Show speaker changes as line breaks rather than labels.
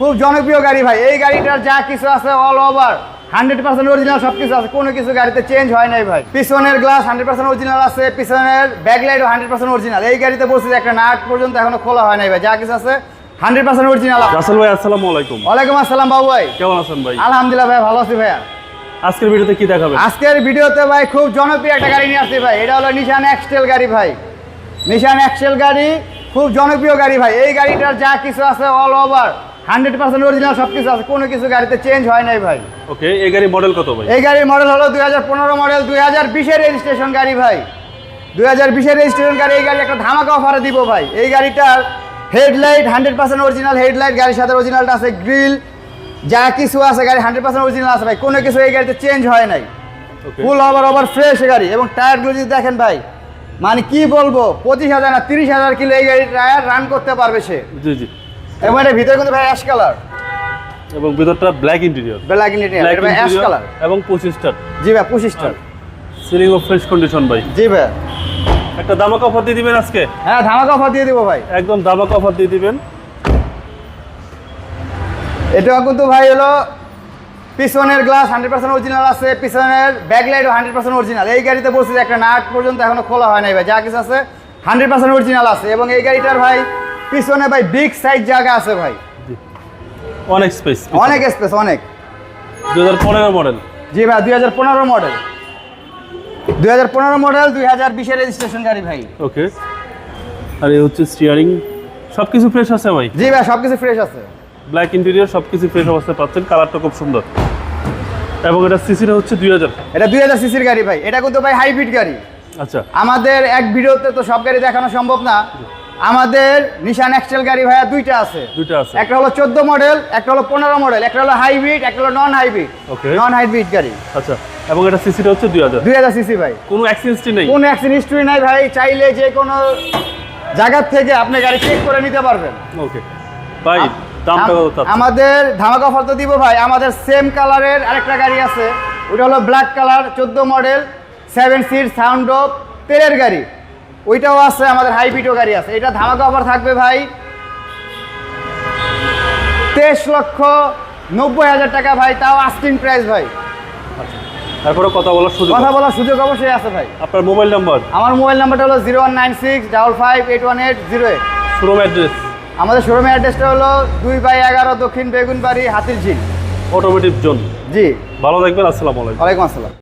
খুব জনপ্রিয় গাড়ি ভাই। এই গাড়িটার যা কিছু আছে অল ওভার 100% অরিজিনাল সবকিছু আছে, কোনো কিছু গাড়িতে চেঞ্জ হয় নাই ভাই। পিছনের গ্লাস 100% অরিজিনাল আছে, পিছনের ব্যাকলাইটও 100% অরিজিনাল। এই গাড়িতে বলছি একটা নাট পর্যন্ত এখনো খোলা হয় নাই ভাই, যা কিছু আছে 100% অরিজিনাল।
রাসেল ভাই আসসালামু আলাইকুম।
ওয়ালাইকুম আসসালাম বাবু ভাই,
কেমন আছেন ভাই?
আলহামদুলিল্লাহ ভাই, ভালো আছি ভাইয়া।
আজকের ভিডিওতে কি দেখাবেন?
আজকের ভিডিওতে ভাই খুব জনপ্রিয় একটা গাড়ি নিয়ে আসছি ভাই। এটা হলো নিশান এক্সটেল গাড়ি ভাই। নিশান এক্সটেল গাড়ি খুব জনপ্রিয় গাড়ি ভাই। এই গাড়িটার যা কিছু আছে অল ওভার 100% অরিজিনাল সবকিছু আছে, কোনো কিছু গাড়িতে চেঞ্জ হয় নাই ভাই।
ওকে, এই গাড়ির মডেল কত ভাই?
এই গাড়ির মডেল হলো 2015 মডেল, 2020-এর রেজিস্ট্রেশন গাড়ি ভাই। 2020-এর রেজিস্ট্রেশন গাড়ি। এই গাড়ি একটা ধামাকা অফারে দিব ভাই। এই গাড়িটার হেডলাইট 100% অরিজিনাল হেডলাইট, গাড়ির সাথে অরিজিনালটা আছে, গ্রিল যা কিছু আছে গাড়ি 100% অরিজিনাল আছে ভাই, কোনো কিছু এই গাড়িতে চেঞ্জ হয় নাই। ফুল ওভার ফ্রেশ গাড়ি। এবং টায়ারগুলো যদি দেখেন ভাই, মানে কি বলবো, 25,000 না 30,000 কিলো এই গাড়ির টায়ার রান করতে পারবে সে।
জি জি।
এবং এটা ভিতরে কিন্তু ভাই অ্যাশ কালার,
এবং ভিতরটা ব্ল্যাক ইন্টেরিয়র,
ব্ল্যাক ইন্টেরিয়র, এটা ভাই অ্যাশ কালার
এবং 25 স্টার।
জি ভাই, 25 star.
Ceiling of fresh condition ভাই।
জি ভাই।
একটা ধামাকা অফার দিয়ে দিবেন আজকে?
হ্যাঁ, ধামাকা অফার দিয়ে দিব ভাই,
একদম ধামাকা অফার দিয়ে দিবেন।
এটাও কিন্তু ভাই হলো পিছনের গ্লাস 100% অরিজিনাল আছে, পিছনের ব্যাকলাইটও 100% অরিজিনাল। এই গাড়িতে বলছি একটা নাট পর্যন্ত এখনো খোলা হয় নাই ভাই, যা কিছু আছে 100% অরিজিনাল আছে। এবং এই গাড়িটার ভাই পিছনে ভাই বিগ সাইজ জায়গা আছে ভাই,
অনেক স্পেস,
অনেক স্পেস, অনেক।
2015 মডেল।
জি ভাই, 2015 মডেল, 2015 মডেল, 2020-এর রেজিস্ট্রেশন গাড়ি ভাই।
ওকে, আর এই হচ্ছে স্টিয়ারিং, সবকিছু ফ্রেশ আছে ভাই।
জি ভাই, সবকিছু ফ্রেশ আছে,
ব্ল্যাক ইন্টেরিয়র, সবকিছু ফ্রেশ অবস্থায় পাচ্ছেন। কালারটা খুব সুন্দর। এবং এটা সিসিটা হচ্ছে 2000।
এটা 2000 সিসির গাড়ি ভাই। এটা কিন্তু ভাই হাইব্রিড গাড়ি।
আচ্ছা,
আমাদের এক ভিডিওতে তো সব গাড়ি দেখানো সম্ভব না। আমাদের নিশান এক্সটেল গাড়ি ভাইয়া দুইটা আছে। একটা হলো 14 মডেল, একটা হলো 15 মডেল, একটা হলো হাইব্রিড, একটা হলো নন হাইব্রিড।
ওকে,
নন হাইব্রিড গাড়ি।
আচ্ছা, এবং এটা সিসিটা হচ্ছে
2000 সিসি ভাই।
কোনো অ্যাক্সিডেন্ট নেই?
কোনো অ্যাক্সিডেন্ট হিস্ট্রি নাই ভাই। চাইলে যে কোনো জায়গা থেকে আপনি গাড়ি চেক করে নিতে পারবেন।
ওকে ভাই, দামটা কত?
আমাদের ধামাকা অফার তো দিব ভাই। আমাদের সেম কালারের আরেকটা গাড়ি আছে, ওটা হলো black colour, 14 model, 7 seat, sound off, তেলের গাড়ি। ওইটাও আছে, আমাদের হাইব্রিডও গাড়ি আছে। এটা ধামাকা অফার থাকবে ভাই 23,90,000 টাকা ভাই, তাও আস্কিং প্রাইস ভাই।
তারপরে কথা বলার সুযোগ
অবশ্যই আছে ভাই।
আপনার মোবাইল নাম্বার?
আমার মোবাইল নাম্বারটা হলো 0196558180।
Showroom address?
আমাদের শোরুমের অ্যাড্রেসটা হলো 2/11 দক্ষিণ বেগুনবাড়ি, হাতিরঝিল,
অটোমোটিভ জোন।
জি।
ভালো থাকবেন, আসসালামু আলাইকুম।
ওয়ালাইকুম আসসালাম।